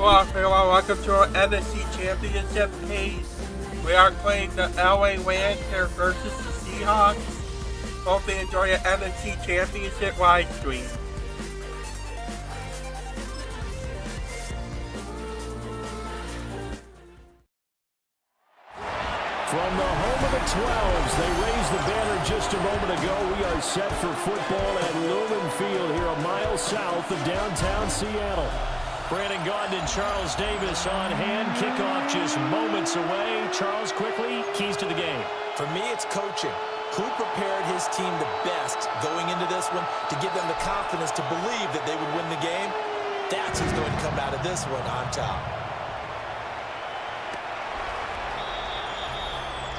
Hello, welcome to our NFC Championship case. We are playing the LA Rams here versus the Seahawks. Hope you enjoy your NFC Championship live stream. From the home of the 12s, they raised the banner just a moment ago. We are set for football at Lumen Field here a mile south of downtown Seattle. Brandon Gaudin and Charles Davis on hand. Kickoff just moments away. Charles, quickly, keys to the game. For me, it's coaching. Who prepared his team the best going into this one to give them the confidence to believe that they would win the game? That's who's going to come out of this one on top.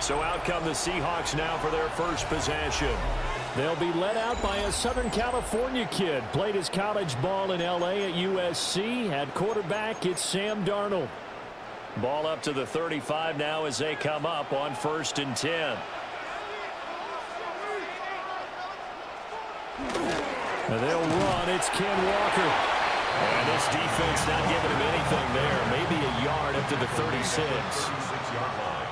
So out come the Seahawks now for their first possession. They'll be led out by a Southern California kid. Played his college ball in L.A. at USC. At quarterback, it's Sam Darnold. Ball up to the 35 now as they come up on 1st and 10. And they'll run. It's Ken Walker. And this defense not giving him anything there. Maybe a yard up to the 36. 6-yard line.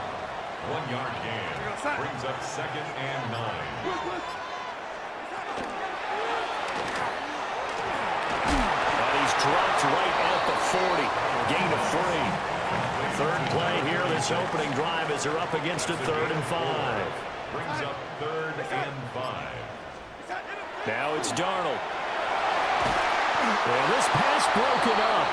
1-yard gain. Brings up 2nd and 9. Dropped right at the 40. Gain of 3. Third play here, this opening drive as they're up against a 3rd and 5. Brings up 3rd and 5. Now it's Darnold. Well, this pass broken up.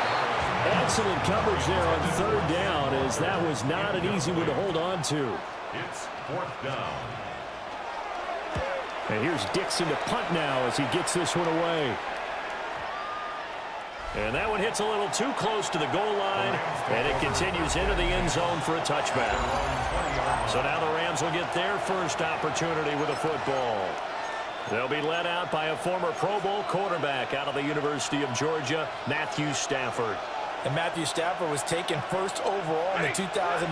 Excellent coverage there on 3rd down, as that was not an easy one to hold on to. It's 4th down. And here's Dixon to punt now as he gets this one away. And that one hits a little too close to the goal line, and it continues into the end zone for a touchback. So now the Rams will get their first opportunity with a football. They'll be led out by a former Pro Bowl quarterback out of the University of Georgia, Matthew Stafford. And Matthew Stafford was taken 1st overall in the 2009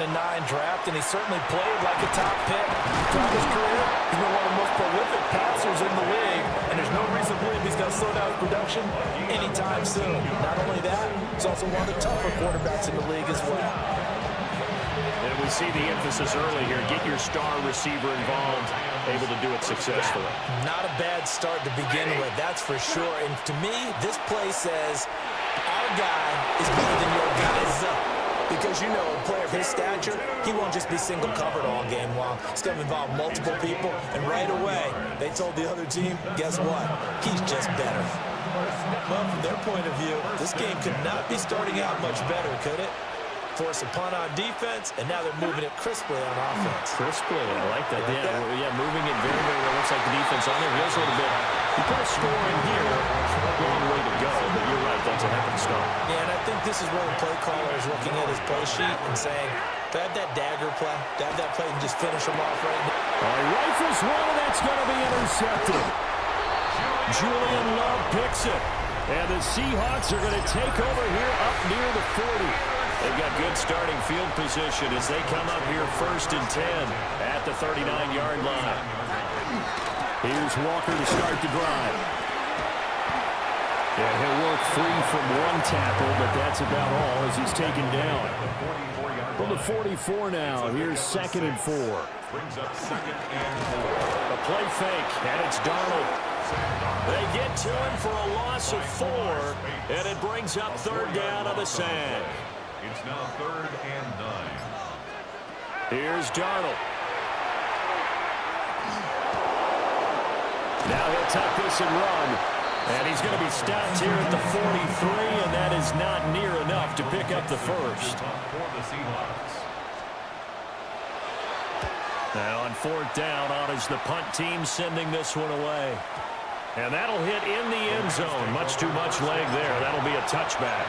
draft, and he certainly played like a top pick. Throughout his career, he's been one of the most prolific passers in the league, and there's no reason to believe he's going to slow down his production anytime soon. Not only that, he's also one of the tougher quarterbacks in the league as well. And we see the emphasis early here. Get your star receiver involved, able to do it successfully. Not a bad start to begin with, that's for sure. And to me, this play says, our guy is better than your guys. Because, you know, a player of his stature, he won't just be single covered all game long. It's going to involve multiple people, and right away, they told the other team, guess what? He's just better. Well, from their point of view, this game could not be starting out much better, could it? Force a punt on defense, and now they're moving it crisply on offense. Crisply, I like that. Yeah, moving it very, very well. Looks like the defense on their heels a little bit. You put a score in here, a long way to go, but you're right, that's a heck of a start. Yeah, and I think this is where the play caller is looking at his play sheet and saying, grab that dagger play, grab that play and just finish him off right now. He rifles one, and that's going to be intercepted. Julian Love picks it, and the Seahawks are going to take over here up near the 40. They've got good starting field position as they come up here 1st and 10 at the 39-yard line. Here's Walker to start the drive. Yeah, he'll work free from one tackle, but that's about all as he's taken down. From the 44 now, here's 2nd and 4. Brings up 2nd and 4. A play fake, and it's Darnold. They get to him for a loss of 4, and it brings up 3rd down on the sag. It's now 3rd and 9. Here's Darnold. Now he'll tuck this and run. And he's going to be stopped here at the 43, and that is not near enough to pick up the first. Now on 4th down, on is the punt team sending this one away. And that'll hit in the end zone. Much too much leg there. That'll be a touchback.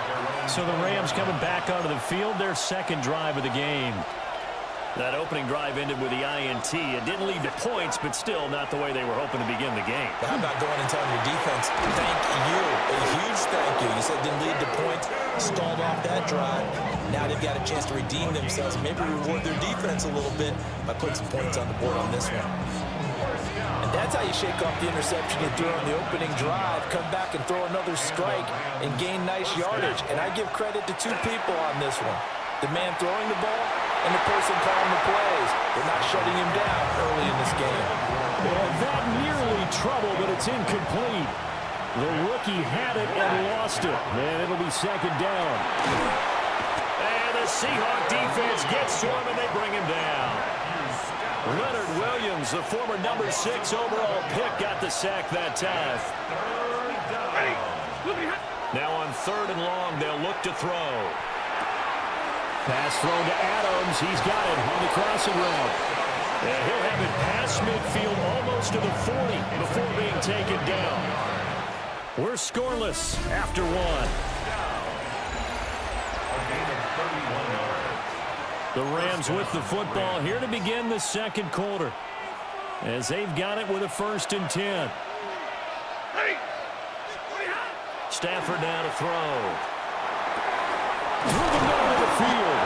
So the Rams coming back onto the field, their 2nd drive of the game. That opening drive ended with the INT. It didn't lead to points, but still not the way they were hoping to begin the game. How about going and telling your defense, thank you, a huge thank you. You said it didn't lead to points, stalled off that drive. Now they've got a chance to redeem themselves, maybe reward their defense a little bit by putting some points on the board on this one. And that's how you shake off the interception you threw on the opening drive, come back and throw another strike and gain nice yardage. And I give credit to two people on this one. The man throwing the ball and the person calling the plays. They're not shutting him down early in this game. Well, that nearly trouble, but it's incomplete. The rookie had it and lost it. And it'll be second down. And the Seahawk defense gets to him, and they bring him down. Leonard Williams, the former number 6 overall pick, got the sack that time. Now on 3rd and long, they'll look to throw. Pass thrown to Adams. He's got it on the crossing route. And he'll have it past midfield almost to the 40 before being taken down. We're scoreless after 1. The Rams with the football here to begin the second quarter, as they've got it with a 1st and 10. Stafford now to throw. Through the middle of the field.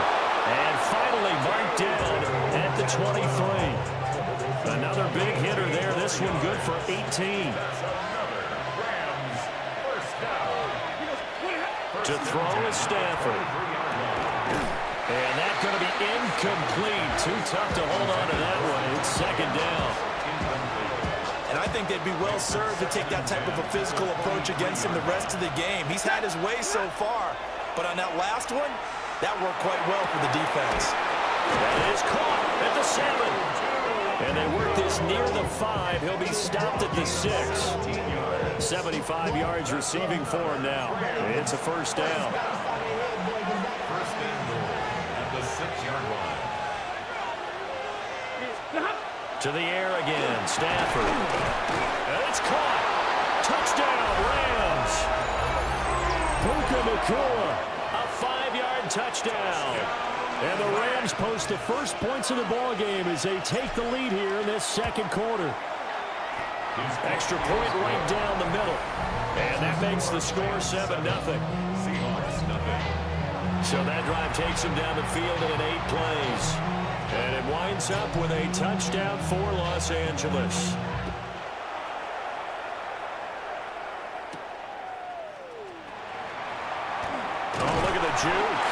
And finally marked down at the 23. Another big hitter there. This one good for 18. To throw is Stafford. And that's going to be incomplete. Too tough to hold on to that one. It's second down. And I think they'd be well served to take that type of a physical approach against him the rest of the game. He's had his way so far. But on that last one, that worked quite well for the defense. That is caught at the 7. And they work this near the 5. He'll be stopped at the 6. 75 yards receiving for him now. It's a first down. First and goal at the 6-yard line. To the air again, Stafford. And it's caught. Touchdown, Rams. Puka Nacua, a 5-yard touchdown. And the Rams post the first points of the ball game as they take the lead here in this second quarter. Extra point right down the middle. And that makes the score 7-0. Seahawks, nothing. So that drive takes them down the field in 8 plays. And it winds up with a touchdown for Los Angeles. Oh, look at the juke.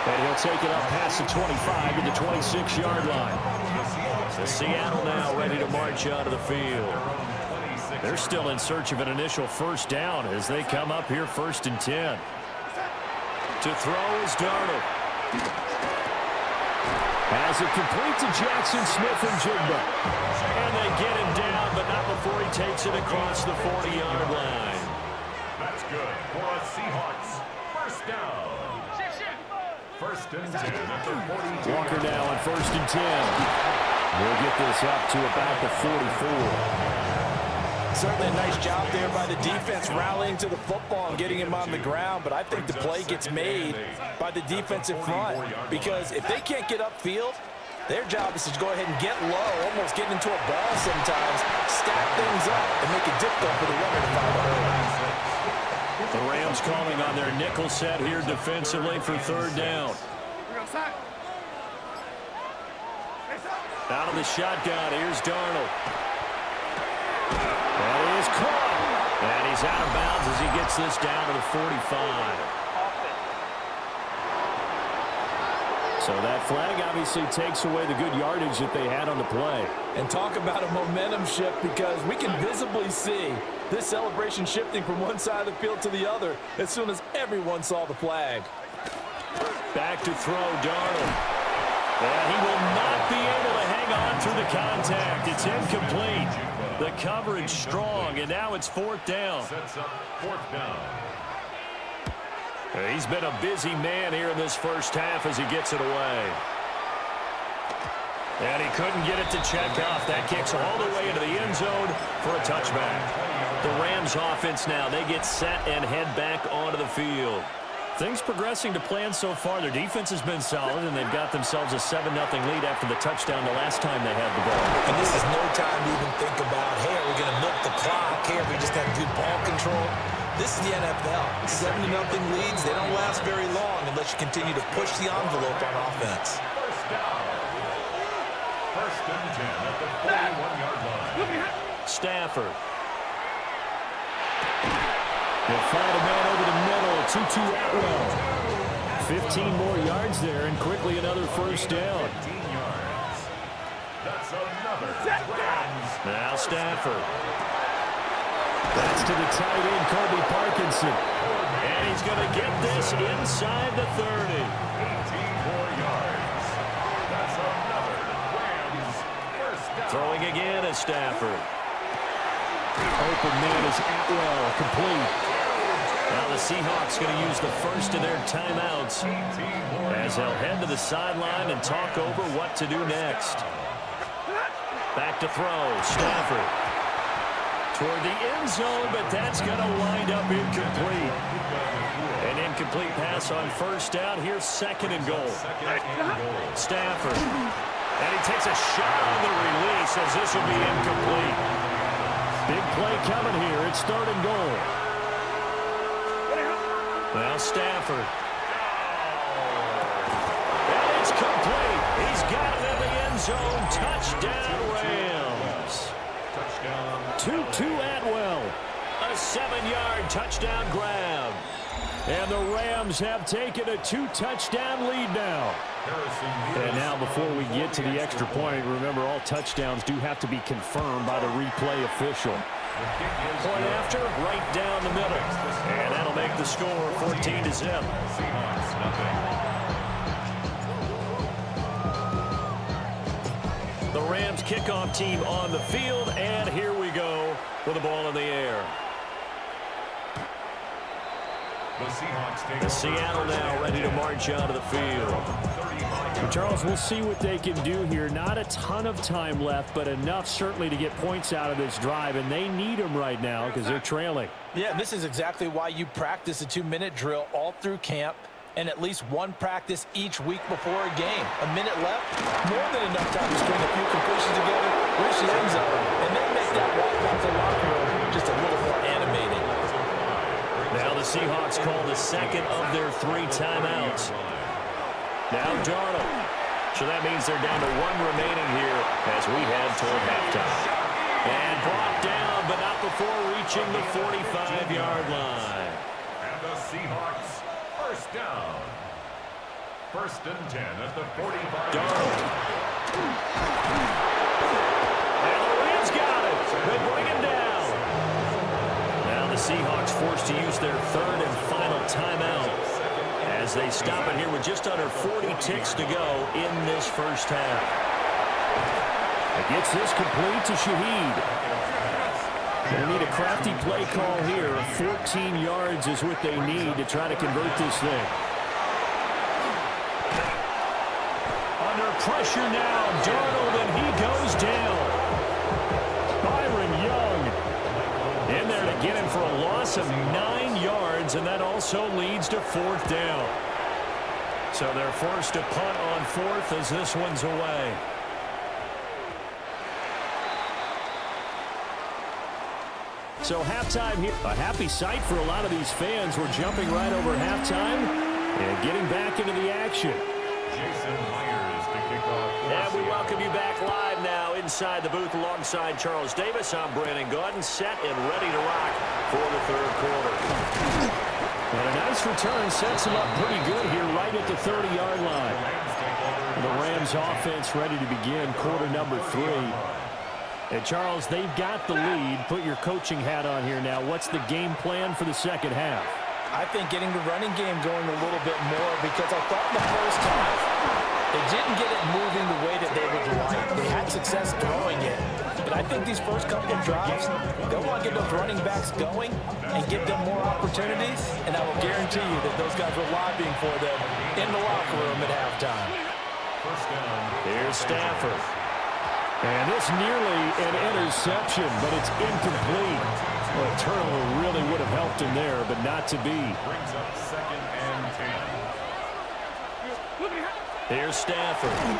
And he'll take it up past the 25 to the 26-yard line. So Seattle now ready to march out of the field. They're still in search of an initial first down as they come up here 1st and 10. To throw is Darnold. Has it complete to Jackson Smith and Jigba. And they get him down, but not before he takes it across the 40-yard line. That's good for a Seahawks. First down. First and 10 at the 42. Walker now on 1st and 10. We'll get this up to about the 44. Certainly a nice job there by the defense rallying to the football and getting him on the ground, but I think the play gets made by the defensive front because if they can't get upfield, their job is to go ahead and get low, almost get into a ball sometimes, stack things up, and make it difficult for the runner to find a hole. The Rams calling on their nickel set here defensively for 3rd down. Out of the shotgun, here's Darnold. That is caught. And he's out of bounds as he gets this down to the 45. So that flag obviously takes away the good yardage that they had on the play. And talk about a momentum shift because we can visibly see this celebration shifting from one side of the field to the other as soon as everyone saw the flag. Back to throw, Darnold. And he will not be able to hang on through the contact. It's incomplete. The coverage strong, and now it's 4th down. Sets up 4th down. He's been a busy man here in this first half as he gets it away. And he couldn't get it to check off. That kicks all the way into the end zone for a touchback. The Rams offense now, they get set and head back onto the field. Things progressing to plan so far. Their defense has been solid, and they've got themselves a 7-0 lead after the touchdown the last time they had the ball. And this is no time to even think about, hey, are we going to milk the clock? Hey, are we just have good ball control? This is the NFL. 7-0 leads, they don't last very long unless you continue to push the envelope on offense. First down. First and 10 at the 41-yard line. Stafford. They'll find a man over the middle. 2-2 Atwell. 15 more yards there, and quickly another first down. 15 yards. That's another Rams. Now Stafford. That's to the tight end, Colby Parkinson. And he's going to get this inside the 30. 18 more yards. That's another Rams first down. Throwing again is Stafford. Open man is Atwell, complete. Now the Seahawks going to use the first of their timeouts as they'll head to the sideline and talk over what to do next. Back to throw, Stafford. Toward the end zone, but that's going to wind up incomplete. An incomplete pass on first down. Here's second and goal. Stafford. And he takes a shot on the release as this will be incomplete. Big play coming here. It's third and goal. Now Stafford. And it's complete. He's got it in the end zone. Touchdown, Rams. 2-2 Atwell. A 7-yard touchdown grab. And the Rams have taken a 2-touchdown lead now. And now before we get to the extra point, remember all touchdowns do have to be confirmed by the replay official. Point after, right down the middle. And that'll make the score 14-0. The Rams kickoff team on the field, and here we go with the ball in the air. The Seattle now ready to march out of the field. Charles, we'll see what they can do here. Not a ton of time left, but enough certainly to get points out of this drive, and they need them right now because they're trailing. Yeah, this is exactly why you practice a 2-minute drill all through camp and at least one practice each week before a game. A minute left, more than enough time to string a few completions together, reach the end zone, and then make that walk back to the locker room just a little more animated. Now the Seahawks call the second of their 3 timeouts. Now Darnold. So that means they're down to 1 remaining here as we head toward halftime. And brought down, but not before reaching the 45-yard line. And the Seahawks first down. First and 10 at the 45. Darnold. And the Rams got it. They bring him down. Now the Seahawks forced to use their 3rd and final timeout as they stop it here with just under 40 ticks to go in this first half. It gets this complete to Shaheed. They need a crafty play call here. 14 yards is what they need to try to convert this thing. Under pressure now, Darnold, and he goes down. Byron Young In there to get him for a loss of 9 yards, and that also leads to 4th down. So they're forced to punt on 4th as this one's away. So halftime here. A happy sight for a lot of these fans. We're jumping right over halftime and getting back into the action. Jason Myers to kick off. And we welcome you back live now inside the booth alongside Charles Davis. I'm Brandon Gordon, set and ready to rock for the 3rd quarter. And a nice return sets them up pretty good here right at the 30-yard line. The Rams offense ready to begin quarter number 3. And Charles, they've got the lead. Put your coaching hat on here now. What's the game plan for the second half? I think getting the running game going a little bit more because I thought in the first half they didn't get it moving the way that they would like. They had success throwing it. But I think these first couple of drives, they'll want to get those running backs going and give them more opportunities. And I will guarantee you that those guys were lobbying for them in the locker room at halftime. Here's Stafford. And it's nearly an interception, but it's incomplete. Well, a turnover really would have helped him there, but not to be. Brings up 2nd and 10. Here's Stafford. And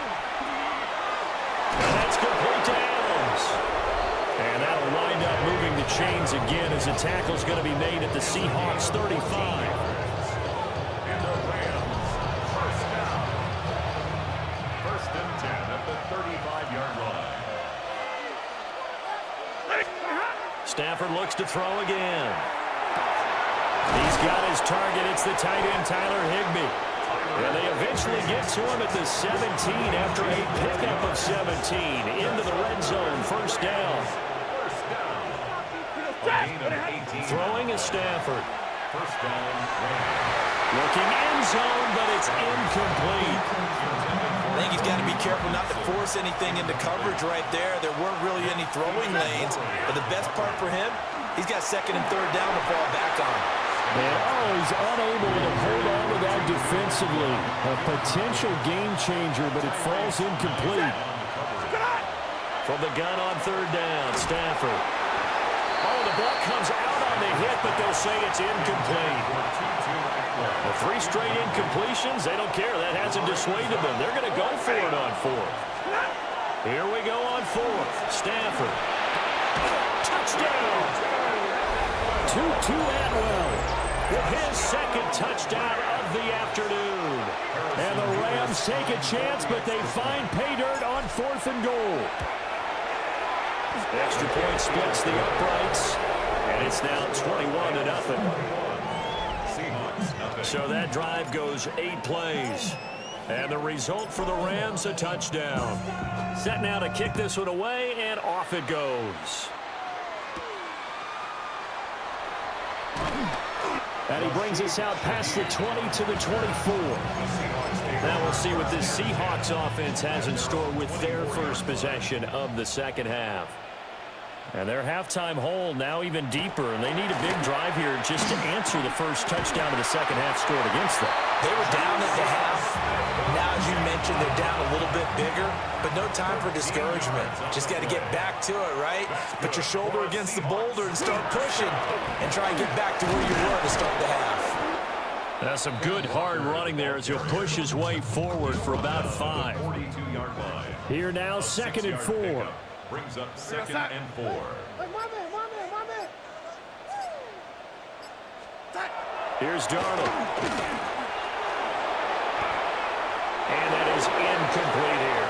that's complete to Adams. And that'll wind up moving the chains again as the tackle's going to be made at the Seahawks 35. And the Rams first down. First and 10 at the 35-yard line. Stafford looks to throw again. He's got his target. It's the tight end, Tyler Higbee. And they eventually get to him at the 17 after a pickup of 17 into the red zone. First down. Throwing is Stafford. First down. Looking end zone, but it's incomplete. I think he's got to be careful not to force anything into coverage right there. There weren't really any throwing lanes. But the best part for him, he's got second and third down to fall back on. And he's unable to hold on to that defensively. A potential game changer, but it falls incomplete. From the gun on third down, Stafford. Oh, the ball comes out on the hit, but they'll say it's incomplete. The 3 straight incompletions, they don't care. That hasn't dissuaded them. They're going to go for it on fourth. Here we go on fourth. Stafford. Touchdown. Tutu Atwell with his second touchdown of the afternoon. And the Rams take a chance, but they find pay dirt on 4th and goal. Extra point splits the uprights, and it's now 21-0. So that drive goes 8 plays. And the result for the Rams, a touchdown. Set now to kick this one away, and off it goes. And he brings us out past the 20 to the 24. Now we'll see what this Seahawks offense has in store with their first possession of the second half. And their halftime hole now even deeper, and they need a big drive here just to answer the first touchdown of the second half scored against them. They were down at the half. Now, as you mentioned, they're down a little bit bigger, but no time for discouragement. Just got to get back to it, right? Put your shoulder against the boulder and start pushing, and try and get back to where you were to start the half. That's some good hard running there as he'll push his way forward for about 5. 42-yard line. Here now, 2nd and 4. Brings up 2nd and 4. Here's Darnold. And that is incomplete here.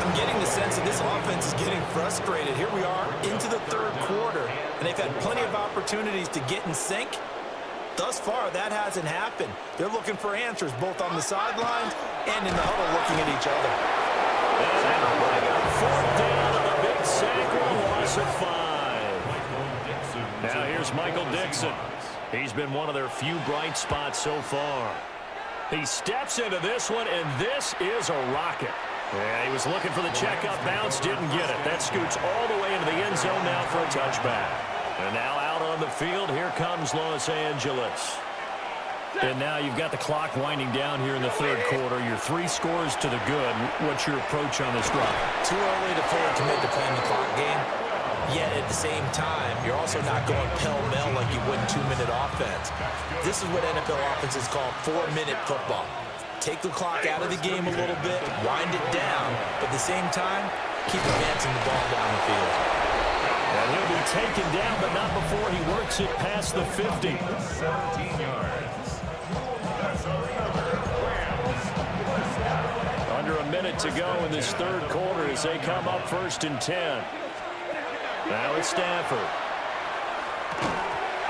I'm getting the sense that this offense is getting frustrated. Here we are into the third quarter, and they've had plenty of opportunities to get in sync. Thus far, that hasn't happened. They're looking for answers both on the sidelines and in the huddle looking at each other. Fourth down on a big sack, loss of 5. Now here's Michael Dixon. He's been one of their few bright spots so far. He steps into this one, and this is a rocket. Yeah, he was looking for the checkup bounce, didn't get it. That scoots all the way into the end zone now for a touchback. And now out on the field, here comes Los Angeles. And now you've got the clock winding down here in the third quarter. Your 3 scores to the good. What's your approach on this drive? Too early to fully commit to playing the clock game. Yet at the same time, you're also not going pell-mell like you would in 2-minute offense. This is what NFL offenses call 4-minute football. Take the clock out of the game a little bit, wind it down, but at the same time, keep advancing the ball down the field. And he'll be taken down, but not before he works it past the 50. 17 yards. Under a minute to go in this third quarter as they come up 1st and 10. Now it's Stafford.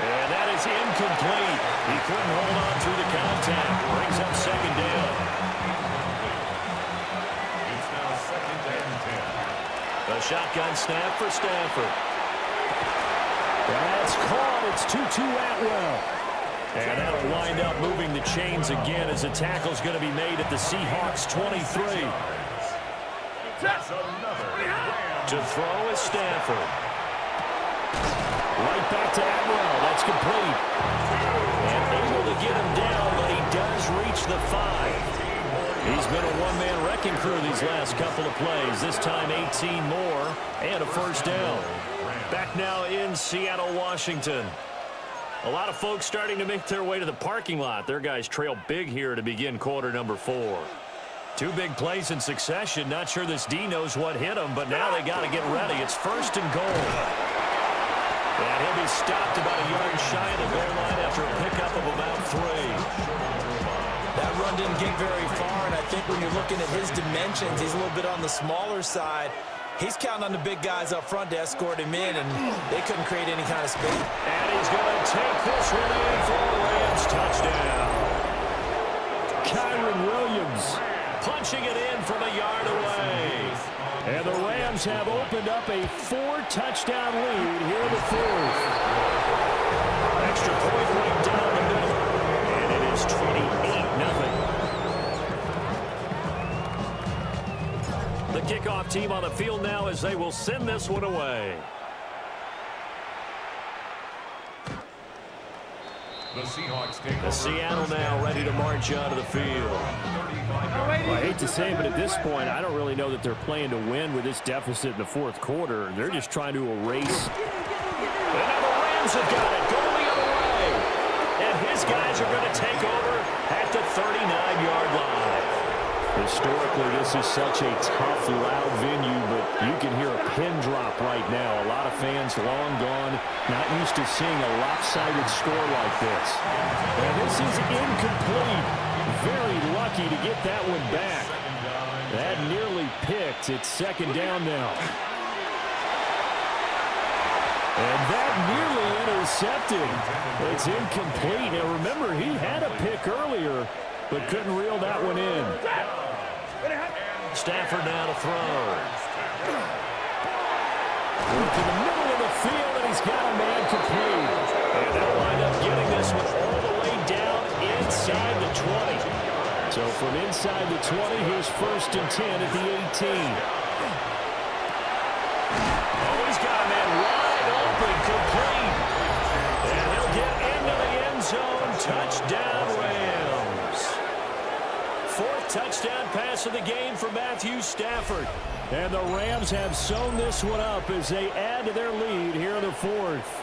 And that is incomplete. He couldn't hold on through the contact. Brings up 2nd down. It's now 2nd and 10. A shotgun snap for Stafford. That's caught. It's Tutu Atwell. And that'll wind up moving the chains again as the tackle's going to be made at the Seahawks 23. That's another. To throw is Stafford. Right back to Atwell. That's complete. And able to get him down, but he does reach the 5. He's been a one-man wrecking crew these last couple of plays. This time 18 more and a first down. Back now in Seattle, Washington. A lot of folks starting to make their way to the parking lot. Their guys trail big here to begin quarter number 4. 2 big plays in succession. Not sure this D knows what hit him, but now they got to get ready. It's 1st and goal. And he'll be stopped about a yard shy of the goal line after a pickup of about 3. That run didn't get very far, and I think when you're looking at his dimensions, he's a little bit on the smaller side. He's counting on the big guys up front to escort him in, and they couldn't create any kind of space. And he's going to take this one in for a Rams touchdown. Kyron Williams Punching it in from a yard away. And the Rams have opened up a 4-touchdown lead here in the fourth. Extra point right down the middle. And it is 28-0. The kickoff team on the field now as they will send this one away. The Seahawks take The Seattle now ready to march onto the field. Well, I hate to say it, but at this point, I don't really know that they're playing to win with this deficit in the fourth quarter. They're just trying to erase. And now the Rams have got it going the other way. And his guys are going to take over at the 39-yard line. Historically, this is such a tough, loud venue, but you can hear a pin drop right now. A lot of fans long gone, not used to seeing a lopsided score like this. And this is incomplete. Very lucky to get that one back. That nearly picked. It's second down now. And that nearly intercepted. It's incomplete. Now remember, he had a pick earlier, but couldn't reel that one in. Stafford now to throw. To the middle of the field, and he's got a man complete. And they'll wind up getting this one all the way down inside the 20. So from inside the 20, here's 1st and 10 at the 18. Oh, he's got a man wide open, complete. And he'll get into the end zone. Touchdown, Rams. 4th touchdown pass of the game for Matthew Stafford. And the Rams have sewn this one up as they add to their lead here in the fourth.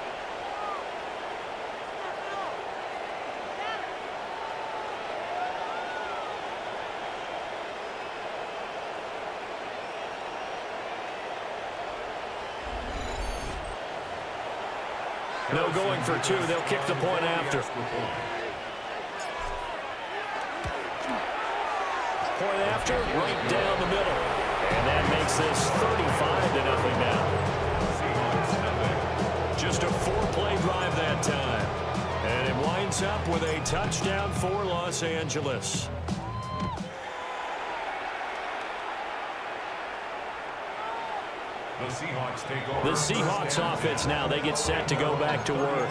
No going for 2. They'll kick the point after. Point after, right down the middle. And that makes this 35-0 now. Just a 4-play drive that time. And it winds up with a touchdown for Los Angeles. The Seahawks offense now, they get set to go back to work.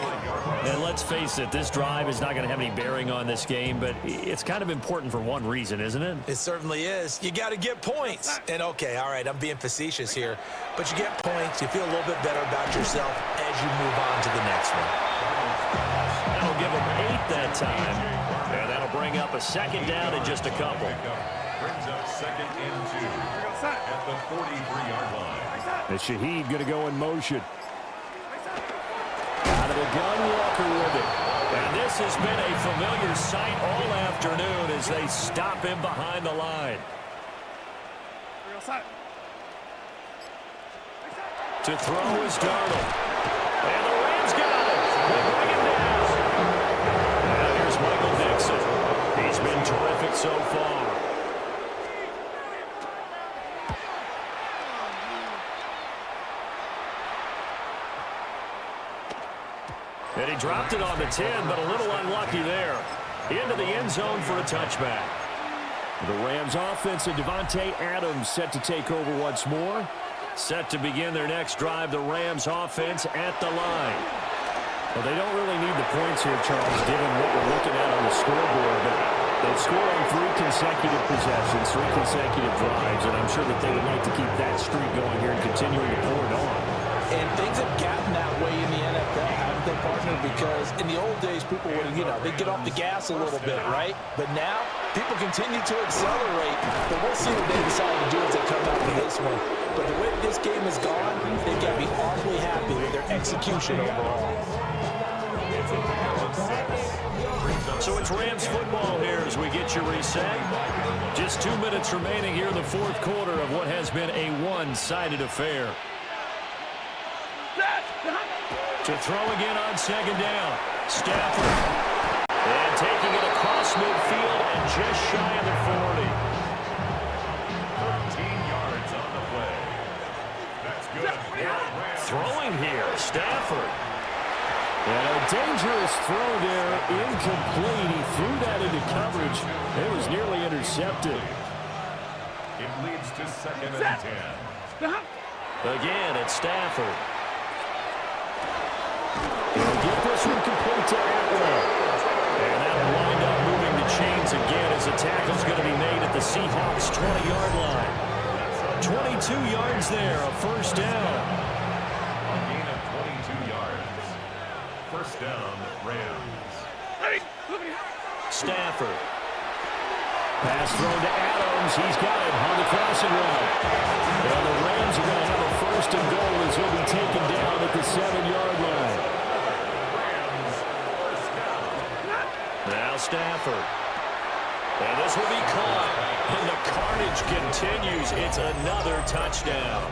And let's face it, this drive is not going to have any bearing on this game, but it's kind of important for one reason, isn't it? It certainly is. You got to get points. And okay, all right, I'm being facetious here, but you get points, you feel a little bit better about yourself as you move on to the next one. That'll give them 8 that time, and that'll bring up a 2nd down in just a couple. Brings up 2nd and 2 at the 43-yard line. And Shaheed going to go in motion. Out of the gun, Walker with it. And this has been a familiar sight all afternoon as they stop him behind the line. To throw is Darnold. And the Rams got it. They bring it down. Now here's Michael Dixon. He's been terrific so far. And he dropped it on the 10, but a little unlucky there. Into the end zone for a touchback. The Rams offense and Devontae Adams set to take over once more. Set to begin their next drive, the Rams offense at the line. Well, they don't really need the points here, Charles, given what we're looking at on the scoreboard. But they've scored on 3 consecutive possessions, 3 consecutive drives, and I'm sure that they would like to keep that streak going here and continuing to pour it on. And things have gotten that way in the NFL, haven't they, partner? Because in the old days, people would, they'd get off the gas a little bit, right? But now, people continue to accelerate. But we'll see what they decide to do as they come out of this one. But the way this game has gone, they've got to be awfully happy with their execution overall. So it's Rams football here as we get you reset. Just 2 minutes remaining here in the fourth quarter of what has been a one-sided affair. To throw again on 2nd down. Stafford. And taking it across midfield and just shy of the 40. 13 yards on the play. Throwing here, Stafford. And a dangerous throw there, incomplete. He threw that into coverage. It was nearly intercepted. It leads to 2nd and 10. Again, it's Stafford. He'll get this one complete to Atwell. And that'll wind up moving the chains again as the tackle's going to be made at the Seahawks' 20-yard line. 22 yards there, a first down. A gain of 22 yards. First down, Rams. Stafford. Pass thrown to Adams. He's got it on the crossing route. And the Rams are going to have a first and goal as he'll be taken down at the 7-yard line. Rams, first down. Now Stafford. And this will be caught. And the carnage continues. It's another touchdown.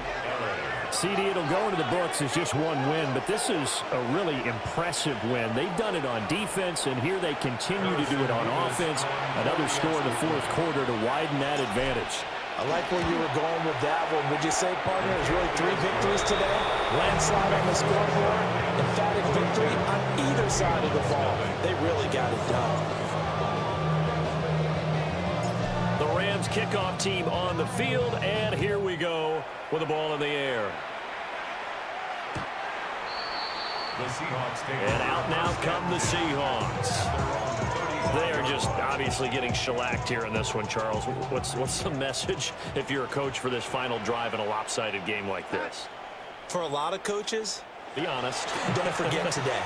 CD, it'll go into the books as just one win, but this is a really impressive win. They've done it on defense, and here they continue to do it on offense. Another score in the fourth quarter to widen that advantage. I like where you were going with that one. Would you say, partner, it was really 3 victories today? Landslide on the scoreboard, emphatic victory on either side of the ball. They really got it done. The Rams kickoff team on the field, and here we go with the ball in the air. The Seahawks take And out now come the Seahawks. They are just obviously getting shellacked here in this one, Charles. What's the message if you're a coach for this final drive in a lopsided game like this? For a lot of coaches, Be honest. don't forget today.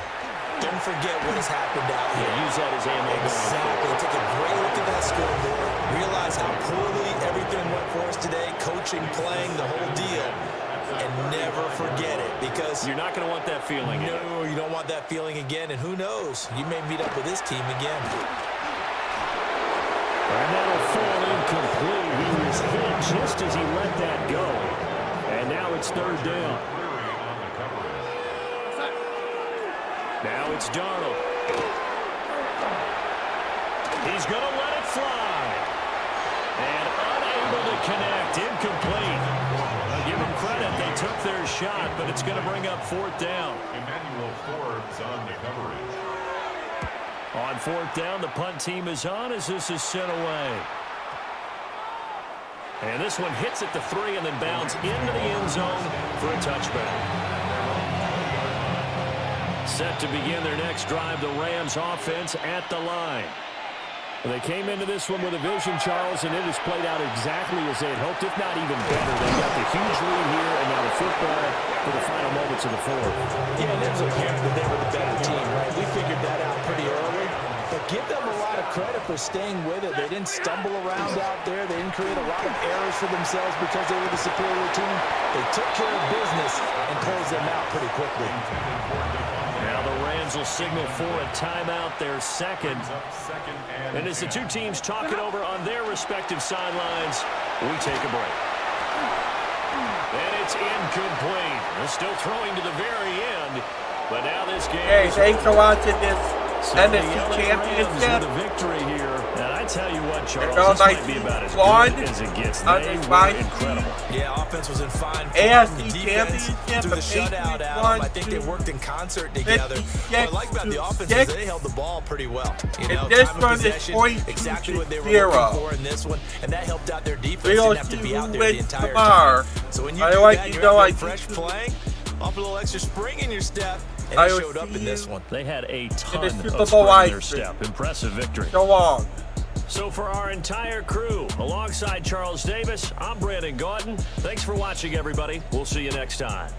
Don't forget what has happened out here. Use that as ammo. Exactly. Take a great look at that scoreboard. Realize how poorly everything went for us today. Coaching, playing, the whole deal. And never forget it, because You're not going to want that feeling. no, you don't want that feeling again. And who knows? You may meet up with this team again. And that'll fall incomplete. He was hit just as he let that go. And now it's third down. Now it's Darnold. He's going to let it fly. And unable to connect. Incomplete. Give them credit. They took their shot, but it's going to bring up fourth down. Emmanuel Forbes on the coverage. On fourth down, the punt team is on as this is sent away. And this one hits at the 3 and then bounds into the end zone for a touchback. Set to begin their next drive, the Rams offense at the line. They came into this one with a vision, Charles, and it has played out exactly as they had hoped, if not even better. They got the huge lead here, and now the football for the final moments of the fourth. Yeah, and it was apparent that they were the better team, right? We figured that out pretty early. But give them a lot of credit for staying with it. They didn't stumble around out there. They didn't create a lot of errors for themselves because they were the superior team. They took care of business and closed them out pretty quickly. Now the Rams will signal for a timeout, their second. And as the two teams talk it over on their respective sidelines, we take a break. And it's incomplete. They're still throwing to the very end. But now this game Hey, thanks for watching this NFC Championship. The victory here. And I tell you what, Charles, They're all this might be about as one good as it gets. on They the were five incredible. Yeah, offense was in fine form. AFC The defense Championship, through the the shutout, Patriots Adam. won I think they worked in concert together. 56 What I like about the offense is they held the ball pretty well. You know, And this time of one is possession, 42 exactly what they were 0. looking for in this one, and that helped out their defense. We'll Didn't have to see be who out there the wins entire tomorrow. time. So when you I do like that, to you're know out I there fresh playing, off a little extra spring in your step, and I it will showed up see in this you one. They had a ton in of the spring Super Bowl in their ice cream. step. Impressive victory. So long. So for our entire crew, alongside Charles Davis, I'm Brandon Gautin. Thanks for watching, everybody. We'll see you next time.